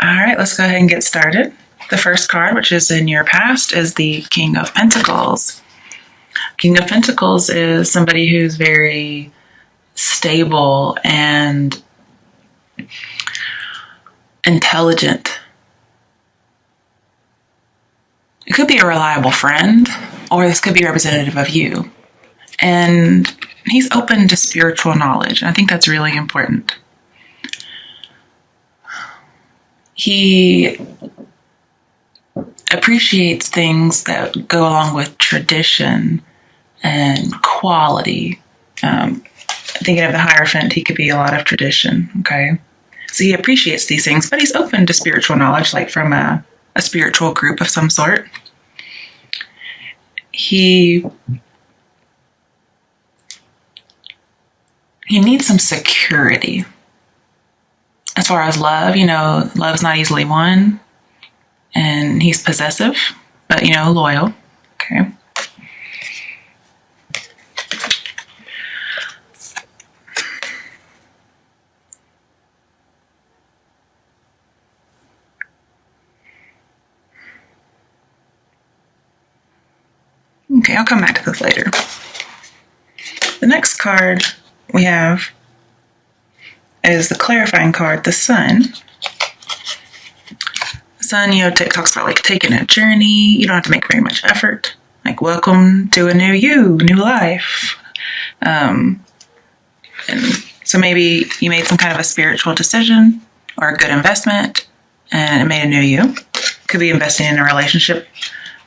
All right, let's go ahead and get started. The first card, which is in your past, is the King of Pentacles. King of Pentacles is somebody who's very stable and intelligent. It could be a reliable friend, or this could be representative of you. And he's open to spiritual knowledge, and I think that's really important. He appreciates things that go along with tradition and quality. Thinking of the Hierophant, he could be a lot of tradition, okay? So he appreciates these things, but he's open to spiritual knowledge, like from a spiritual group of some sort. He needs some security. As far as love, love's not easily won. And he's possessive, but, loyal. Okay. Okay, I'll come back to this later. The next card we have is the clarifying card, the Sun. The Sun, talks about like taking a journey. You don't have to make very much effort. Like, welcome to a new you, new life. And so maybe you made some kind of a spiritual decision or a good investment, and it made a new you. Could be investing in a relationship.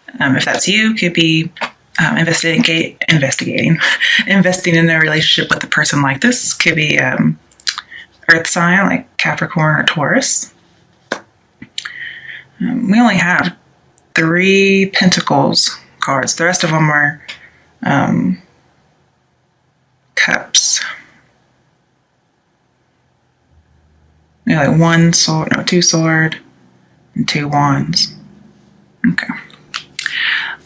If that's you, could be investing in a relationship with a person like this. Could be Earth sign like Capricorn or Taurus. We only have 3 Pentacles cards. The rest of them are Cups. Like 2 sword, and 2 wands. Okay.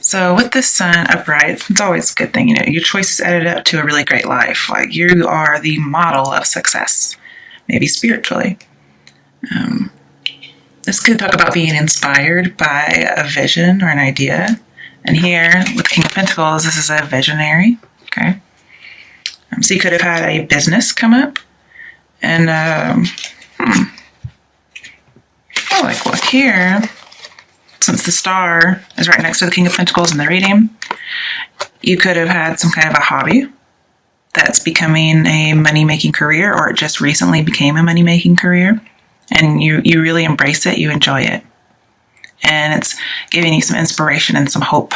So with this Sun upright, it's always a good thing. Your choices added up to a really great life. Like, you are the model of success, maybe spiritually. This could talk about being inspired by a vision or an idea. And here with King of Pentacles, this is a visionary. Okay. So you could have had a business come up. And look here. Since the Star is right next to the King of Pentacles in the reading, you could have had some kind of a hobby that's becoming a money-making career, or it just recently became a money-making career, and you really embrace it, you enjoy it, and it's giving you some inspiration and some hope.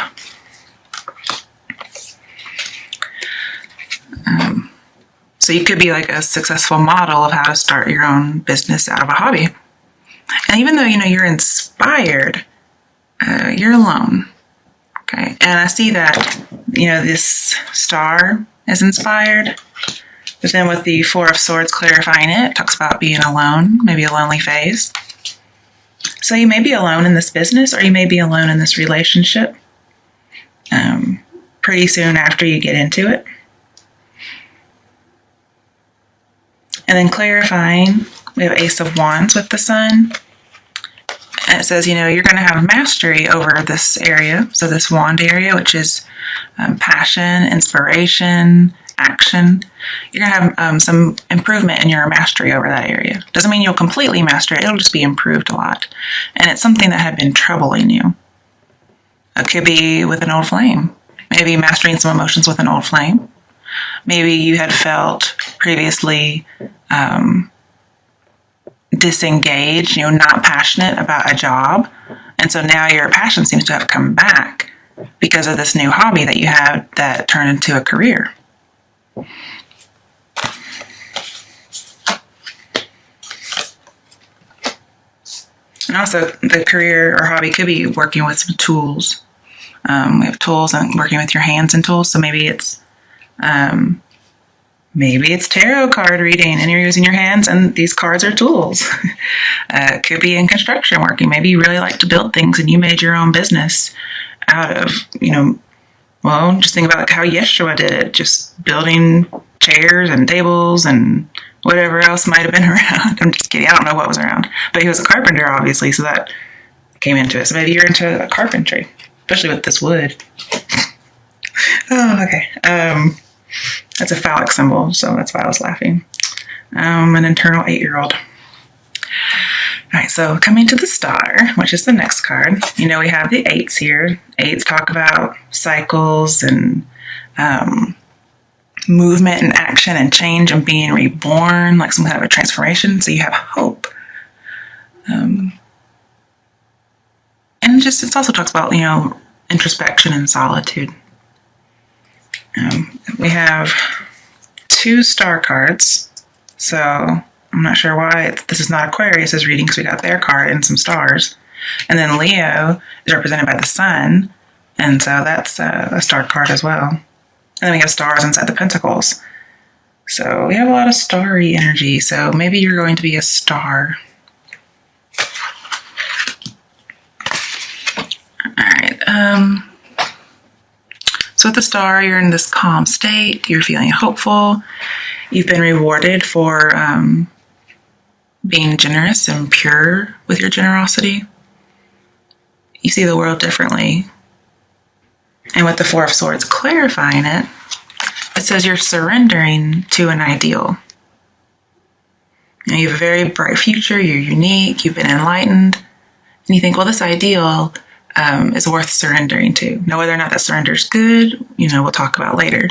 So you could be like a successful model of how to start your own business out of a hobby. And even though, you're inspired, you're alone. Okay. And I see that, this Star is inspired. But then with the 4 of Swords clarifying it talks about being alone, maybe a lonely phase. So you may be alone in this business, or you may be alone in this relationship pretty soon after you get into it. And then clarifying, we have Ace of Wands with the Sun. And it says, you're going to have mastery over this area. So this wand area, which is passion, inspiration, action. You're going to have some improvement in your mastery over that area. Doesn't mean you'll completely master it. It'll just be improved a lot. And it's something that had been troubling you. It could be with an old flame. Maybe mastering some emotions with an old flame. Maybe you had felt previously disengaged, not passionate about a job. And so now your passion seems to have come back because of this new hobby that you had that turned into a career. And also the career or hobby could be working with some tools. We have tools and working with your hands and tools. So maybe it's tarot card reading and you're using your hands and these cards are tools. It could be in construction working. Maybe you really like to build things and you made your own business out of, just think about how Yeshua did it, just building chairs and tables and whatever else might have been around. I'm just kidding. I don't know what was around. But he was a carpenter, obviously, so that came into it. So maybe you're into carpentry, especially with this wood. Oh, okay. That's a phallic symbol, so that's why I was laughing. An internal 8-year-old. All right, so coming to the star, which is the next card. We have the 8s here. 8s talk about cycles and movement and action and change and being reborn, like some kind of a transformation. So you have hope. And it also talks about, introspection and solitude. We have 2 star cards. So I'm not sure why this is not Aquarius' reading, because we got their card and some stars. And then Leo is represented by the sun. And so that's a star card as well. And then we have stars inside the pentacles. So we have a lot of starry energy. So maybe you're going to be a star. All right. So with the star, you're in this calm state. You're feeling hopeful. You've been rewarded for being generous and pure with your generosity. You see the world differently. And with the 4 of Swords clarifying it, it says you're surrendering to an ideal. You have a very bright future. You're unique. You've been enlightened. And you think, well, this ideal is worth surrendering to. Now, whether or not that surrender is good, we'll talk about later.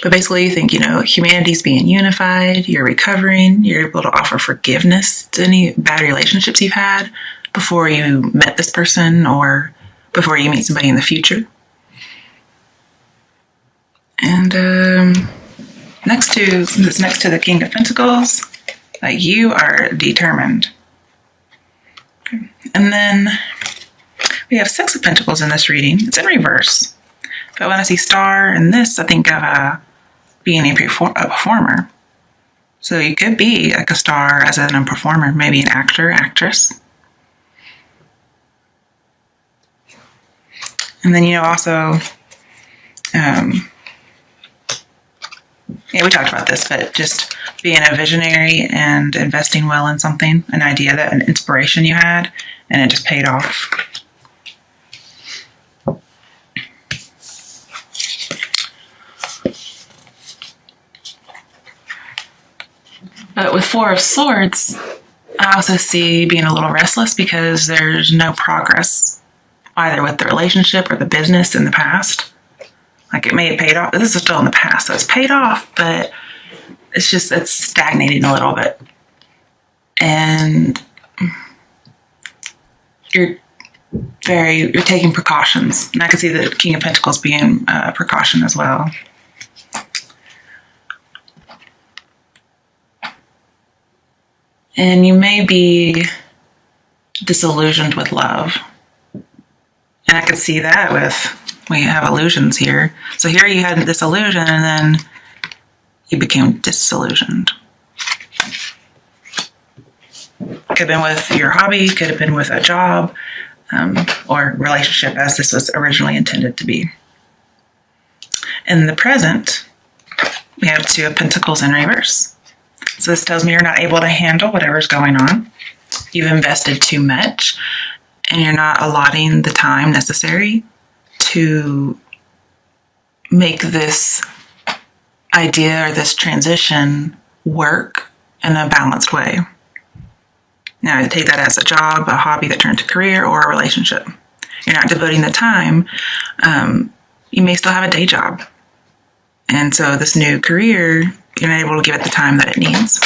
But basically, you think, humanity's being unified, you're recovering, you're able to offer forgiveness to any bad relationships you've had before you met this person or before you meet somebody in the future. And since it's next to the King of Pentacles, you are determined. Okay. And then we have 6 of Pentacles in this reading. It's in reverse. But when I see star in this, I think of being a performer. So you could be like a star as a performer, maybe an actor, actress. And then, also, we talked about this, but just being a visionary and investing well in something, an idea, an inspiration you had, and it just paid off. But with 4 of Swords, I also see being a little restless because there's no progress either with the relationship or the business in the past. It may have paid off. This is still in the past, so it's paid off, but it's stagnating a little bit. And you're taking precautions. And I can see the King of Pentacles being a precaution as well. And you may be disillusioned with love. And I could see that we have illusions here. So here you had this illusion and then you became disillusioned. Could have been with your hobby, could have been with a job, or relationship as this was originally intended to be. In the present, we have 2 of Pentacles in reverse. So this tells me you're not able to handle whatever's going on. You've invested too much, and you're not allotting the time necessary to make this idea or this transition work in a balanced way. Now, take that as a job, a hobby that turned to career, or a relationship. You're not devoting the time. You may still have a day job. And so this new career, you're not able to give it the time that it needs.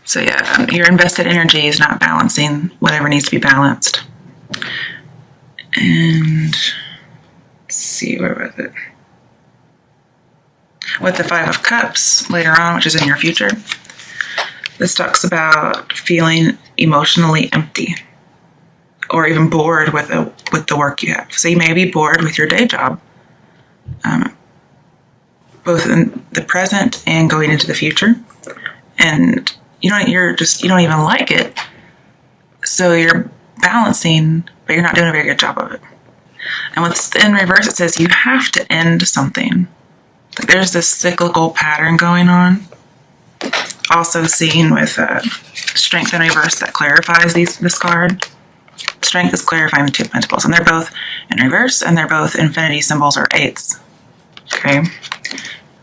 So yeah, your invested energy is not balancing whatever needs to be balanced. And let's see, where was it? With the 5 of Cups later on, which is in your future, this talks about feeling emotionally empty or even bored with the work you have. So you may be bored with your day job, both in the present and going into the future. And you don't even like it. So you're balancing, but you're not doing a very good job of it. And what's in reverse, it says you have to end something. There's this cyclical pattern going on. Also seen with Strength in reverse that clarifies this card. Strength is clarifying the Two of Pentacles, and they're both in reverse, and they're both infinity symbols or eights. Okay,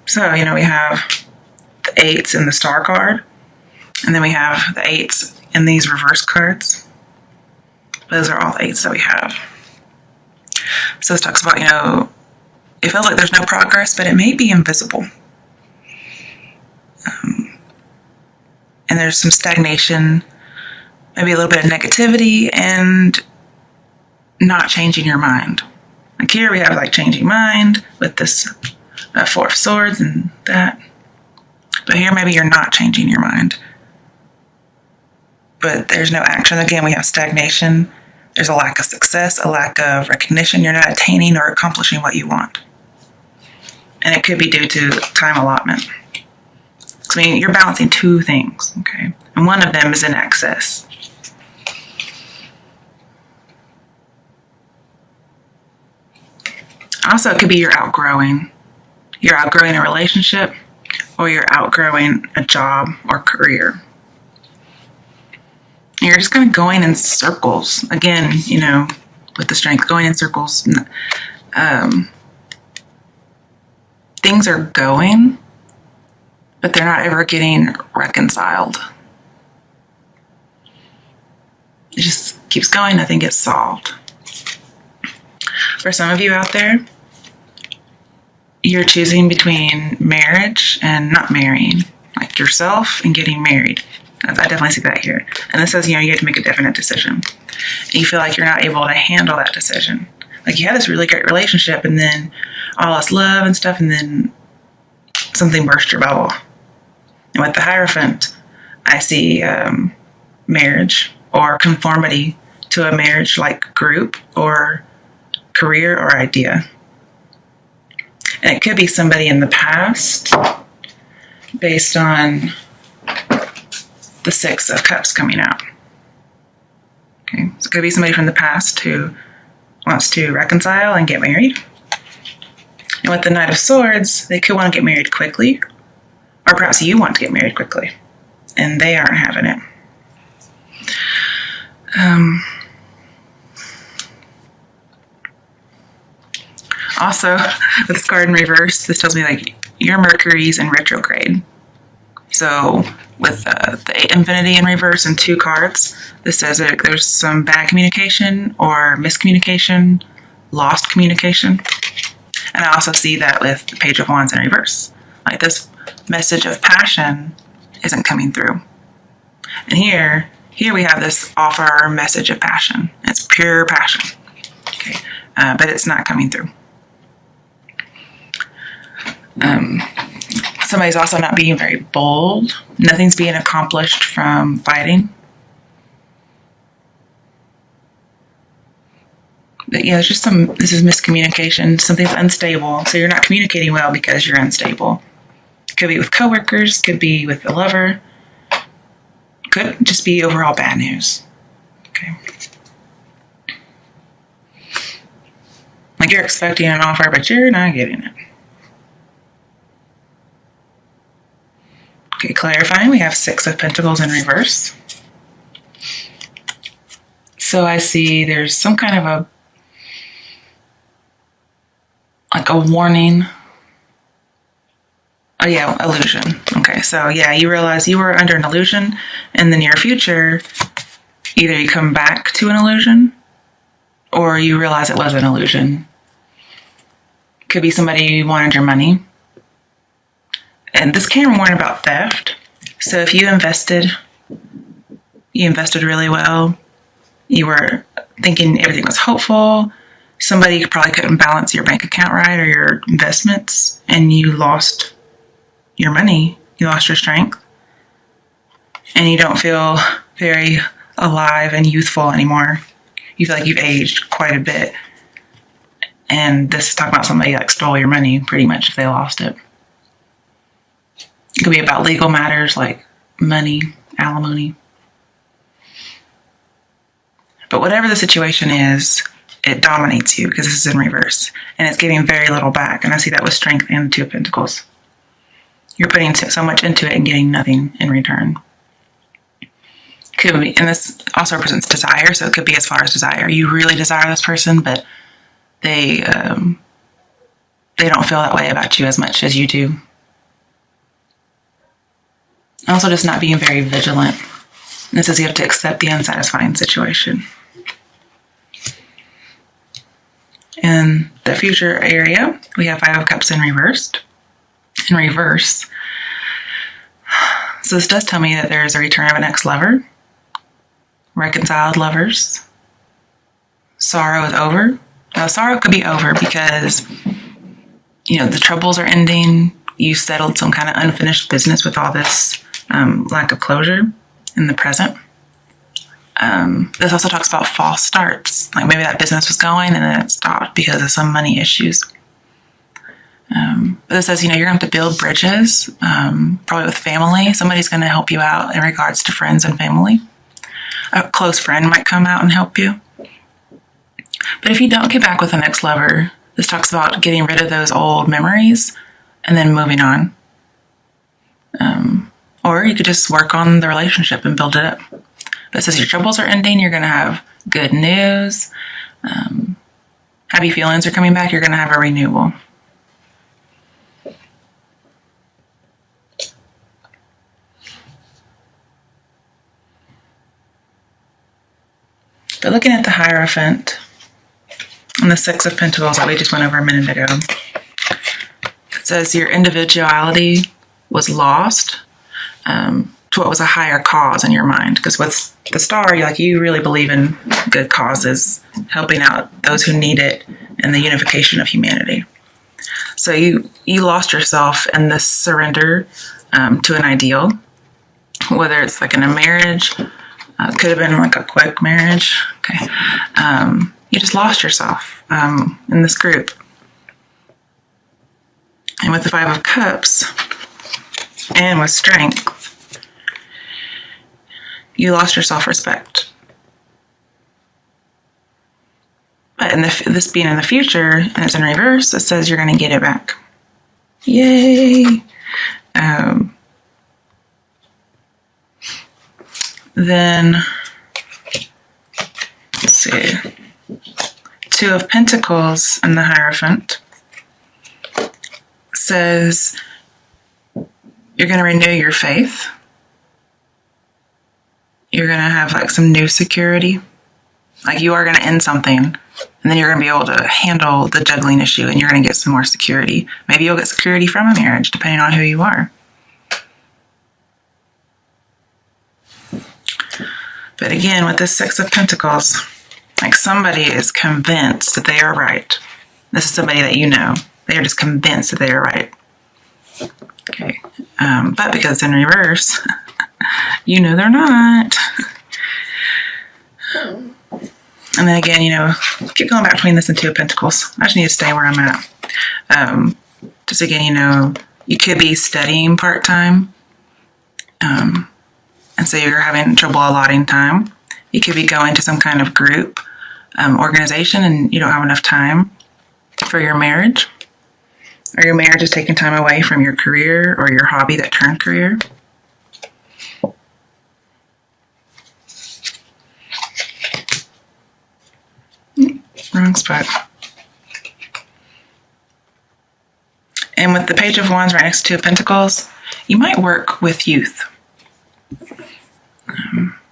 so we have the eights in the star card, and then we have the eights in these reverse cards. Those are all the eights that we have. So this talks about, it feels like there's no progress, but it may be invisible. And there's some stagnation, maybe a little bit of negativity, and not changing your mind. Like here we have like changing mind with this Four of Swords and that. But here maybe you're not changing your mind. But there's no action. Again, we have stagnation. There's a lack of success, a lack of recognition. You're not attaining or accomplishing what you want. And it could be due to time allotment. So you're balancing two things, okay? And one of them is in excess. Also, it could be you're outgrowing. You're outgrowing a relationship, or you're outgrowing a job or career. You're just kind of going in circles. Again, with the Strength, going in circles. Things are going, but they're not ever getting reconciled. It just keeps going, nothing gets solved. For some of you out there, you're choosing between marriage and not marrying, like yourself and getting married. I definitely see that here. And this says, you have to make a definite decision. And you feel like you're not able to handle that decision. Like you had this really great relationship, and then all this love and stuff, and then something burst your bubble. And with the Hierophant, I see marriage or conformity to a marriage-like group or career or idea. And it could be somebody in the past based on the Six of Cups coming out. Okay, so it could be somebody from the past who wants to reconcile and get married. And with the Knight of Swords, they could want to get married quickly, or perhaps you want to get married quickly, and they aren't having it. Also, with this card in reverse, this tells me like your Mercury's in retrograde. So with the Infinity in reverse and two cards, this says that there's some bad communication or miscommunication, lost communication. And I also see that with the Page of Wands in reverse. Like this message of passion isn't coming through. And here we have this offer message of passion. It's pure passion. Okay, but it's not coming through. Somebody's also not being very bold. Nothing's being accomplished from fighting. But yeah, there's just this is miscommunication. Something's unstable. So you're not communicating well because you're unstable. Could be with coworkers, could be with a lover. Could just be overall bad news. Okay. Like you're expecting an offer, but you're not getting it. Okay, clarifying, we have Six of Pentacles in reverse. So I see there's some kind of a warning. Oh yeah, illusion. Okay, so yeah, you realize you were under an illusion. In the near future, either you come back to an illusion or you realize it was an illusion. Could be somebody who wanted your money. And this can warn about theft. So if you invested really well, you were thinking everything was hopeful, somebody probably couldn't balance your bank account right or your investments, and you lost your money, you lost your strength, and you don't feel very alive and youthful anymore. You feel like you've aged quite a bit. And this is talking about somebody like stole your money pretty much if they lost it. It could be about legal matters like money, alimony. But whatever the situation is, it dominates you because this is in reverse. And it's giving very little back. And I see that with Strength and the Two of Pentacles. You're putting so much into it and getting nothing in return. Could be, and this also represents desire, so it could be as far as desire. You really desire this person, but they don't feel that way about you as much as you do. Also, just not being very vigilant. And it says you have to accept the unsatisfying situation. In the future area, we have Five of Cups in reverse. So this does tell me that there is a return of an ex-lover, reconciled lovers, sorrow is over. Now, sorrow could be over because, the troubles are ending. You settled some kind of unfinished business with all this lack of closure in the present. This also talks about false starts. Like maybe that business was going and then it stopped because of some money issues. But it says, you're going to have to build bridges, probably with family. Somebody's going to help you out in regards to friends and family. A close friend might come out and help you. But if you don't get back with an ex-lover, this talks about getting rid of those old memories and then moving on. Or you could just work on the relationship and build it up. But it says your troubles are ending. You're going to have good news. Happy feelings are coming back. You're going to have a renewal. But looking at the Hierophant and the Six of Pentacles that we just went over a minute ago, it says your individuality was lost to what was a higher cause in your mind. Because with the Star, you really believe in good causes, helping out those who need it, and the unification of humanity. So you lost yourself in this surrender to an ideal, whether it's like in a marriage. Could have been like a quick marriage. Okay. You just lost yourself in this group. And with the Five of Cups and with Strength, you lost your self-respect. But this being in the future, and it's in reverse, it says you're going to get it back. Yay! Then, let's see, Two of Pentacles and the Hierophant says you're going to renew your faith. You're going to have some new security. You are going to end something, and then you're going to be able to handle the juggling issue, and you're going to get some more security. Maybe you'll get security from a marriage, depending on who you are. But again, with this Six of Pentacles, somebody is convinced that they are right. This is somebody that you know. They are just convinced that they are right. Okay. But because it's in reverse, they're not. And then again, keep going back between this and Two of Pentacles. I just need to stay where I'm at. Just again, you could be studying part-time. And so you're having trouble allotting time. You could be going to some kind of group organization and you don't have enough time for your marriage. Or your marriage is taking time away from your career or your hobby that turned career. Wrong spot. And with the Page of Wands right next to Two of Pentacles, you might work with youth.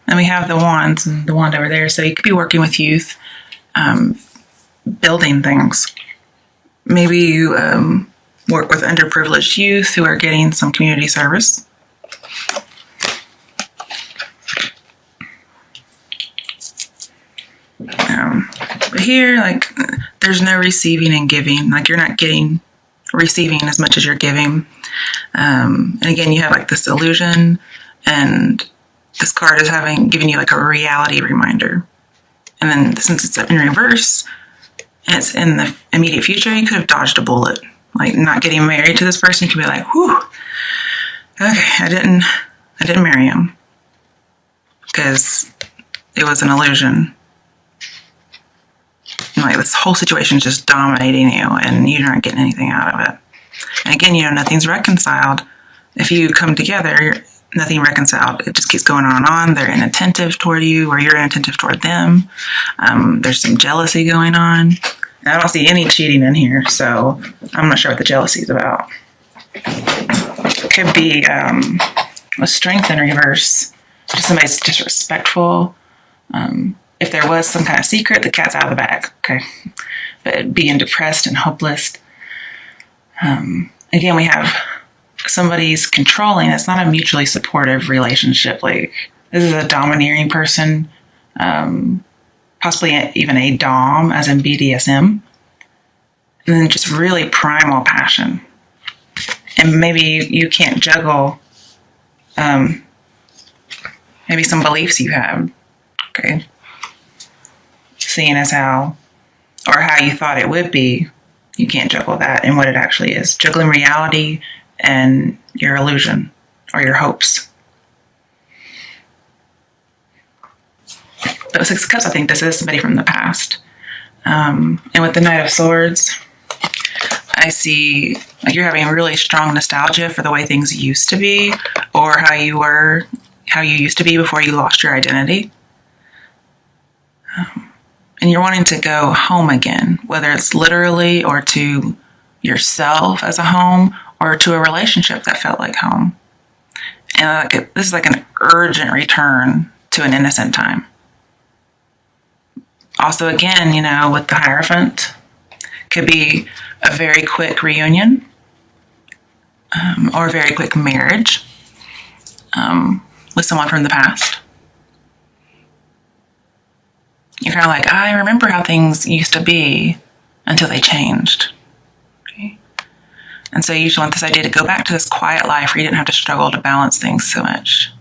And we have the wands and the wand over there. So you could be working with youth, building things. Maybe you work with underprivileged youth who are getting some community service. But here, there's no receiving and giving. You're not receiving as much as you're giving. And again, you have this illusion, and this card is giving you a reality reminder. And then since it's in reverse and it's in the immediate future, you could have dodged a bullet. Not getting married to this person, you could be whew, okay, I didn't marry him because it was an illusion. Like this whole situation is just dominating you and you're not getting anything out of it. And again, nothing's reconciled. If you come together, nothing reconciled. It just keeps going on and on. They're inattentive toward you, or you're inattentive toward them. There's some jealousy going on. And I don't see any cheating in here, so I'm not sure what the jealousy is about. It could be a strength in reverse. Just somebody's disrespectful. If there was some kind of secret, the cat's out of the bag. Okay, but being depressed and hopeless. Again, we have somebody's controlling. It's not a mutually supportive relationship. Like, this is a domineering person, possibly even a dom, as in BDSM, and then just really primal passion. And maybe you can't juggle maybe some beliefs you have. Okay, seeing as how you thought it would be, you can't juggle that and what it actually is. Juggling reality and your illusion or your hopes. But with Six of Cups, I think this is somebody from the past. And with the Knight of Swords, I see like you're having really strong nostalgia for the way things used to be, or how you used to be before you lost your identity. And you're wanting to go home again, whether it's literally or to yourself as a home, or to a relationship that felt like home. And this is like an urgent return to an innocent time. Also, again, with the Hierophant, could be a very quick reunion, or a very quick marriage with someone from the past. You're kind of like, I remember how things used to be until they changed. Okay? And so you usually want this idea to go back to this quiet life where you didn't have to struggle to balance things so much.